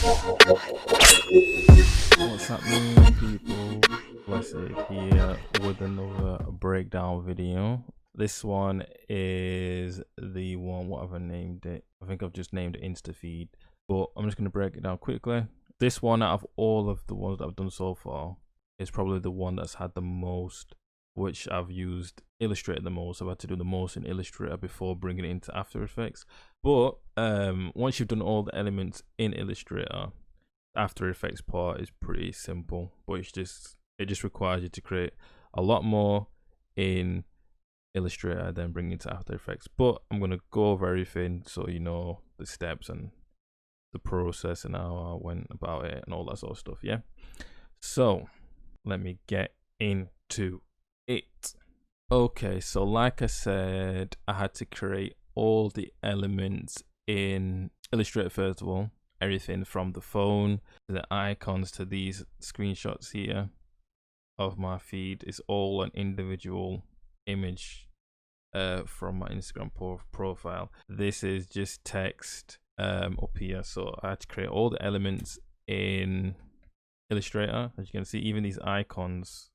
What's happening, people? Blessed here with another breakdown video. This one is the one, what have I named it? I think I've just named it InstaFeed, but I'm just going to break it down quickly. This one, out of all of the ones that I've done so far, is probably the one that's had the most, which I've used Illustrator the most. I've had to do the most in Illustrator before bringing it into After Effects. But once you've done all the elements in Illustrator, After Effects part is pretty simple, but it just requires you to create a lot more in Illustrator than bring it to After Effects. But I'm gonna go over everything so you know the steps and the process and how I went about it and all that sort of stuff. Yeah. So let me get into it. Okay, so like I said, I had to create all the elements in Illustrator first of all. Everything from the phone to the icons to these screenshots here of my feed is all an individual image from my Instagram profile. This is just text up here, so I had to create all the elements in Illustrator. As you can see, even these icons,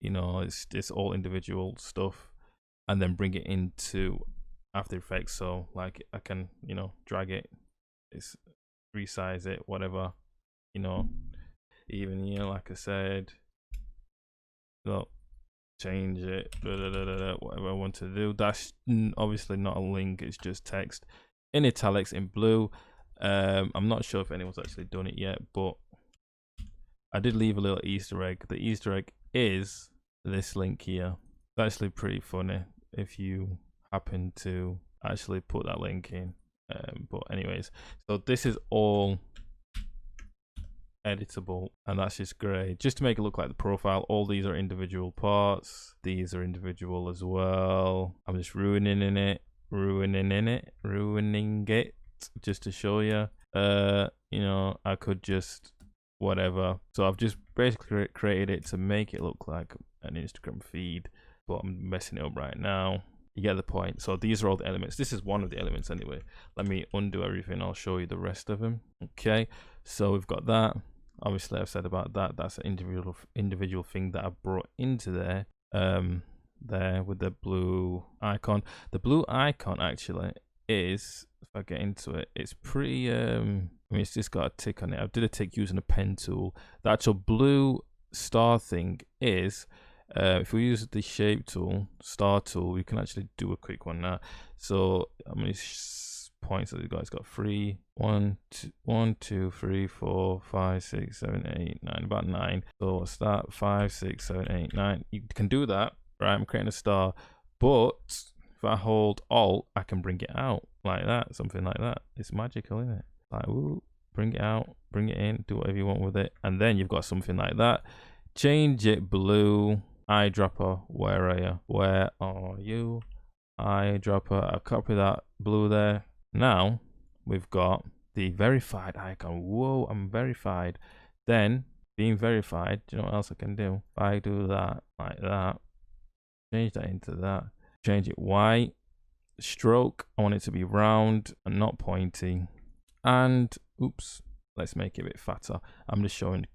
you know, it's all individual stuff, and then bring it into After Effects. So like I can, you know, drag it, it's resize it, whatever, you know, even here, like I said, so change it, whatever I want to do. That's obviously not a link, it's just text in italics in blue. I'm not sure if anyone's actually done it yet, but I did leave a little Easter egg. The Easter egg is this link here. It's actually pretty funny if you happen to actually put that link in. But anyways, so this is all editable, and that's just great, just to make it look like the profile. All these are individual parts, these are individual as well. I'm just ruining it just to show you. You know, I could just whatever. So I've just basically created it to make it look like an Instagram feed, but I'm messing it up right now. You get the point. So these are all the elements. This is one of the elements anyway. Let me undo everything. I'll show you the rest of them. Okay, so we've got that. Obviously I've said about that. That's an individual thing that I've brought into there. There with the blue icon. The blue icon actually is, if I get into it, it's pretty I mean, it's just got a tick on it. I did a tick using a pen tool. The actual blue star thing is, if we use the shape tool, star tool, we can actually do a quick one now. So how many points have you guys got? 3, 1, 2, 3, 4, 5, 6, 7, 8, 9, about 9. So what's that? 5, 6, 7, 8, 9. You can do that, right? I'm creating a star, but if I hold Alt, I can bring it out like that, something like that. It's magical, isn't it? Like, woo, bring it out, bring it in, do whatever you want with it, and then you've got something like that. Change it blue. Eyedropper, where are you? Where are you? Eyedropper. I copy that blue there. Now we've got the verified icon. Whoa, I'm verified. Then being verified, do you know what else I can do? If I do that like that, change that into that, change it white, stroke, I want it to be round and not pointy, and oops, let's make it a bit fatter. I'm just showing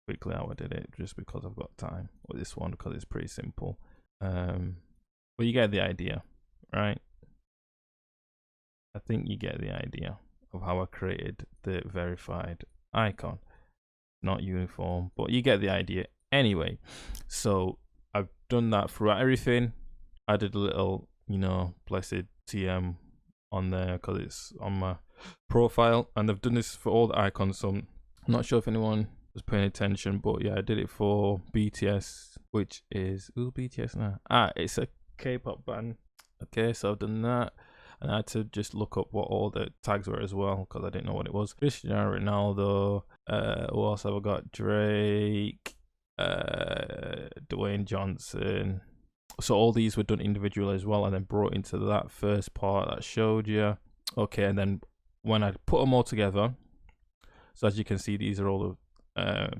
quickly how I did it just because I've got time with this one, because it's pretty simple. But you get the idea, right? I think you get the idea of how I created the verified icon. Not uniform, but you get the idea anyway. So I've done that throughout everything. I did a little, you know, blessed TM on there because it's on my profile, and I've done this for all the icons. So I'm not sure if anyone was paying attention, but yeah, I did it for BTS, which is BTS now. It's a K-pop band. Okay, so I've done that, and I had to just look up what all the tags were as well because I didn't know what it was. Cristiano Ronaldo. Who else have I got? Drake, Dwayne Johnson. So all these were done individually as well, and then brought into that first part that showed you. Okay, and then when I put them all together, so as you can see, these are all the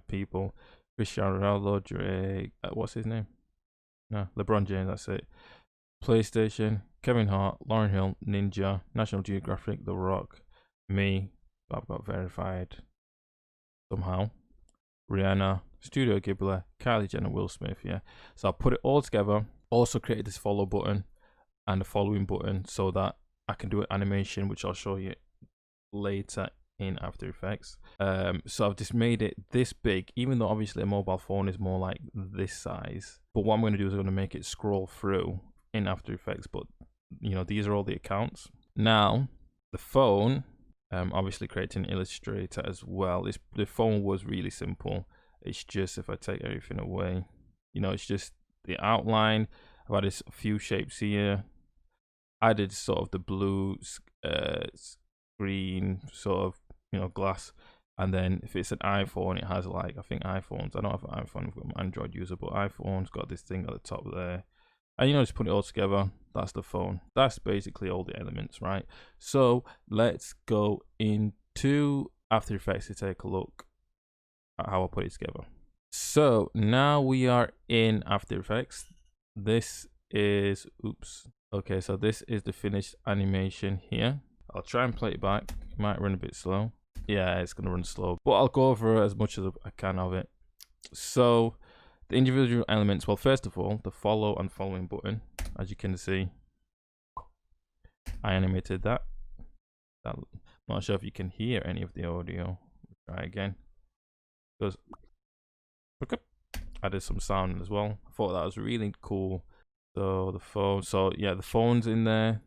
people. Cristiano Ronaldo, Drake, what's his name? No, LeBron James, that's it. PlayStation, Kevin Hart, Lauryn Hill, Ninja, National Geographic, The Rock, me, I've got verified somehow. Rihanna, Studio Ghibli, Kylie Jenner, Will Smith, yeah. So I put it all together. Also created this follow button and the following button so that I can do an animation, which I'll show you later in After Effects. So I've just made it this big, even though obviously a mobile phone is more like this size. But what I'm going to do is I'm going to make it scroll through in After Effects. But you know, these are all the accounts. Now, the phone, obviously creating Illustrator as well. The phone was really simple. It's just, if I take everything away, you know, it's just the outline. I've added a few shapes here. I did sort of the blue screen sort of, you know, glass. And then if it's an iPhone, it has like, I think iPhones, I don't have an iPhone, I've got an Android user, but iPhone's got this thing at the top there. And you know, just put it all together. That's the phone. That's basically all the elements, right? So let's go into After Effects to take a look at how I put it together. So now we are in After Effects. This is, oops. Okay, so this is the finished animation here. I'll try and play it back. It might run a bit slow. Yeah, it's gonna run slow, but I'll go over as much as I can of it. So the individual elements, well, first of all, the follow and following button, as you can see, I animated that. I'm not sure if you can hear any of the audio. Try again. Goes, I did some sound as well. I thought that was really cool. So the phone, so yeah, the phone's in there.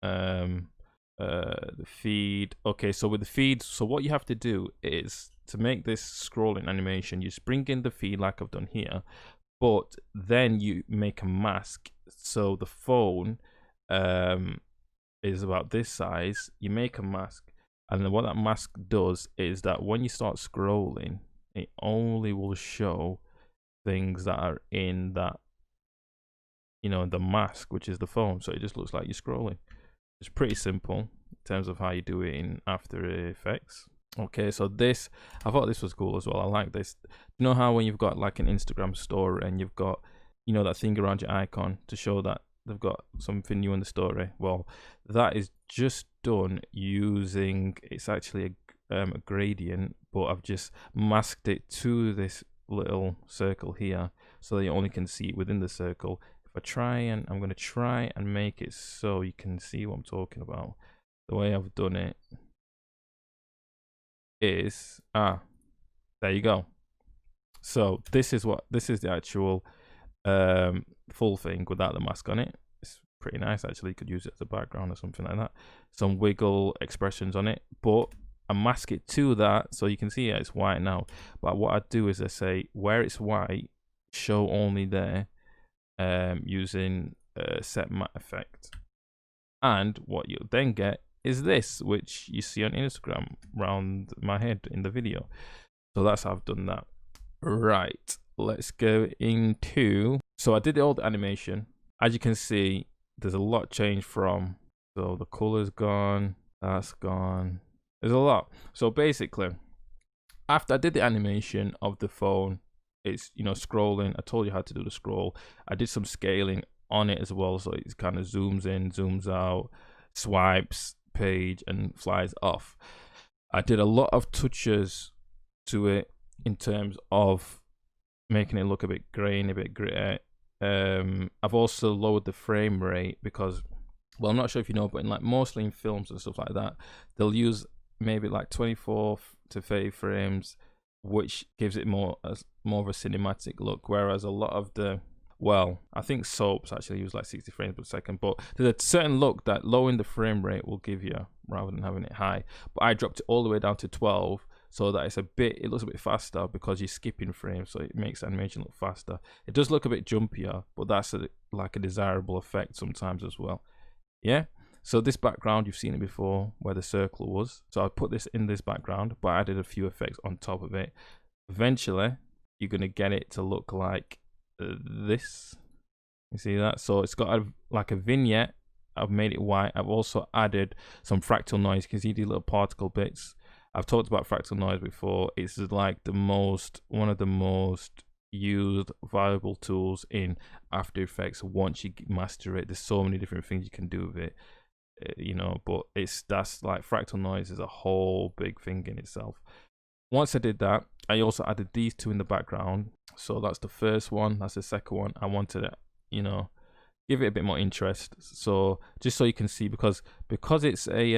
The feed. Okay, so with the feed, so what you have to do is to make this scrolling animation, you just bring in the feed like I've done here, but then you make a mask. So the phone is about this size. You make a mask, and then what that mask does is that when you start scrolling, it only will show things that are in that, you know, the mask, which is the phone. So it just looks like you're scrolling. It's pretty simple in terms of how you do it in After Effects. Okay, so this, I thought this was cool as well. I like this. You know how when you've got like an Instagram story and you've got, you know, that thing around your icon to show that they've got something new in the story? Well, that is just done using, it's actually a gradient, but I've just masked it to this little circle here so that you only can see it within the circle. If I try and, I'm going to try and make it so you can see what I'm talking about. The way I've done it is, there you go. So this is the actual full thing without the mask on it. It's pretty nice actually. You could use it as a background or something like that. Some wiggle expressions on it, but I mask it to that so you can see it's white now. But what I do is I say where it's white, show only there, using set matte effect. And what you'll then get is this, which you see on Instagram around my head in the video. So that's how I've done that. Right, let's go into, so I did all the animation. As you can see, there's a lot changed from, so the color's gone, that's gone, there's a lot. So basically, after I did the animation of the phone, it's, you know, scrolling. I told you how to do the scroll. I did some scaling on it as well, so it kind of zooms in, zooms out, swipes page and flies off. I did a lot of touches to it in terms of making it look a bit grainy, a bit gritty. I've also lowered the frame rate because, well, I'm not sure if you know, but in like mostly in films and stuff like that, they'll use maybe like 24 to 30 frames, which gives it more of a cinematic look. Whereas a lot of the, well, I think soaps actually use like 60 frames per second, but there's a certain look that lowering the frame rate will give you rather than having it high. But I dropped it all the way down to 12 so that it looks a bit faster because you're skipping frames, so it makes animation look faster. It does look a bit jumpier, but that's like a desirable effect sometimes as well. Yeah. So this background, you've seen it before where the circle was. So I put this in this background, but I added a few effects on top of it. Eventually, you're going to get it to look like this. You see that? So it's got like a vignette. I've made it white. I've also added some fractal noise. You can see these little particle bits. I've talked about fractal noise before. It's like one of the most used valuable tools in After Effects once you master it. There's so many different things you can do with it. you know, but that's like fractal noise is a whole big thing in itself. Once I did that, I also added these two in the background. So that's the first one, that's the second one. I wanted it, you know, give it a bit more interest. So just so you can see, because it's a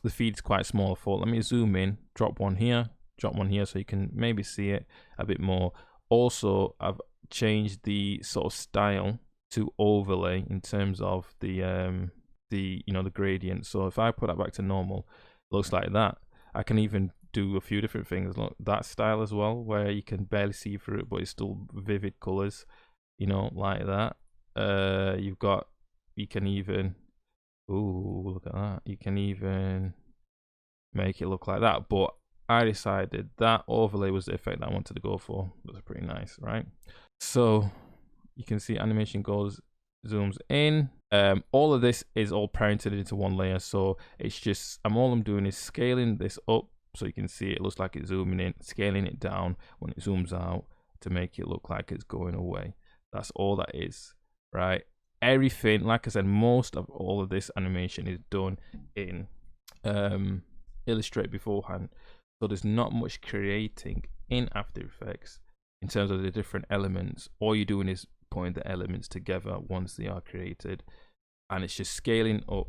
the feed's quite small. Let me zoom in, drop one here, so you can maybe see it a bit more. Also, I've changed the sort of style to overlay in terms of the you know, the gradient. So if I put that back to normal, it looks like that. I can even do a few different things, like that style as well, where you can barely see through it, but it's still vivid colors, you know, like that. You can even, ooh, look at that. You can even make it look like that. But I decided that overlay was the effect that I wanted to go for. It was pretty nice, right? So you can see animation zooms in. All of this is all parented into one layer. So it's just, all I'm doing is scaling this up so you can see it looks like it's zooming in, scaling it down when it zooms out to make it look like it's going away. That's all that is, right? Everything, like I said, most of all of this animation is done in Illustrator beforehand. So there's not much creating in After Effects in terms of the different elements. All you're doing is putting the elements together once they are created, and it's just scaling up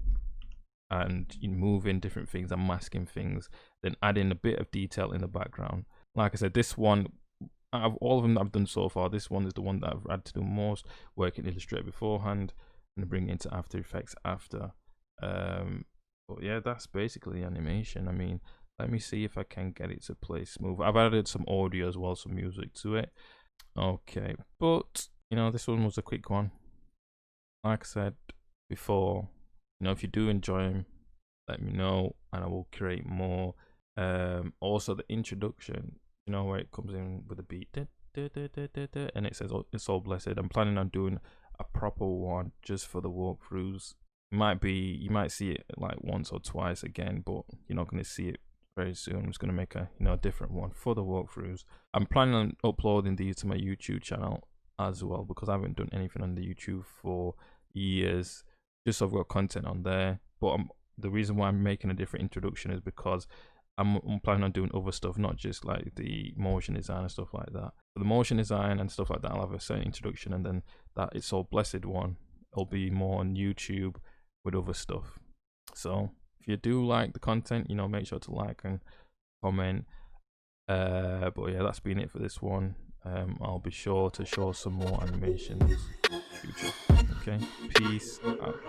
and moving different things and masking things, then adding a bit of detail in the background. Like I said, this one, out of all of them that I've done so far, this one is the one that I've had to do most work in Illustrator beforehand and bring it into After Effects after. But yeah, that's basically the animation. I mean, let me see if I can get it to play smooth. I've added some audio as well, some music to it. Okay, but you know, this one was a quick one. Like I said before, you know, if you do enjoy them, let me know and I will create more. Also the introduction, you know, where it comes in with a beat and it says, oh, it's all blessed. I'm planning on doing a proper one just for the walkthroughs. You might see it like once or twice again, but you're not going to see it very soon. I'm just going to make a, you know, a different one for the walkthroughs. I'm planning on uploading these to my YouTube channel as well, because I haven't done anything on the YouTube for years, just so I've got content on there. But the reason why I'm making a different introduction is because I'm planning on doing other stuff, not just like the motion design and stuff like that. For the motion design and stuff like that, I'll have a certain introduction, and then that It's All Blessed one, it'll be more on YouTube with other stuff. So if you do like the content, you know, make sure to like and comment. But yeah, that's been it for this one. I'll be sure to show some more animations in the future. Okay, peace out.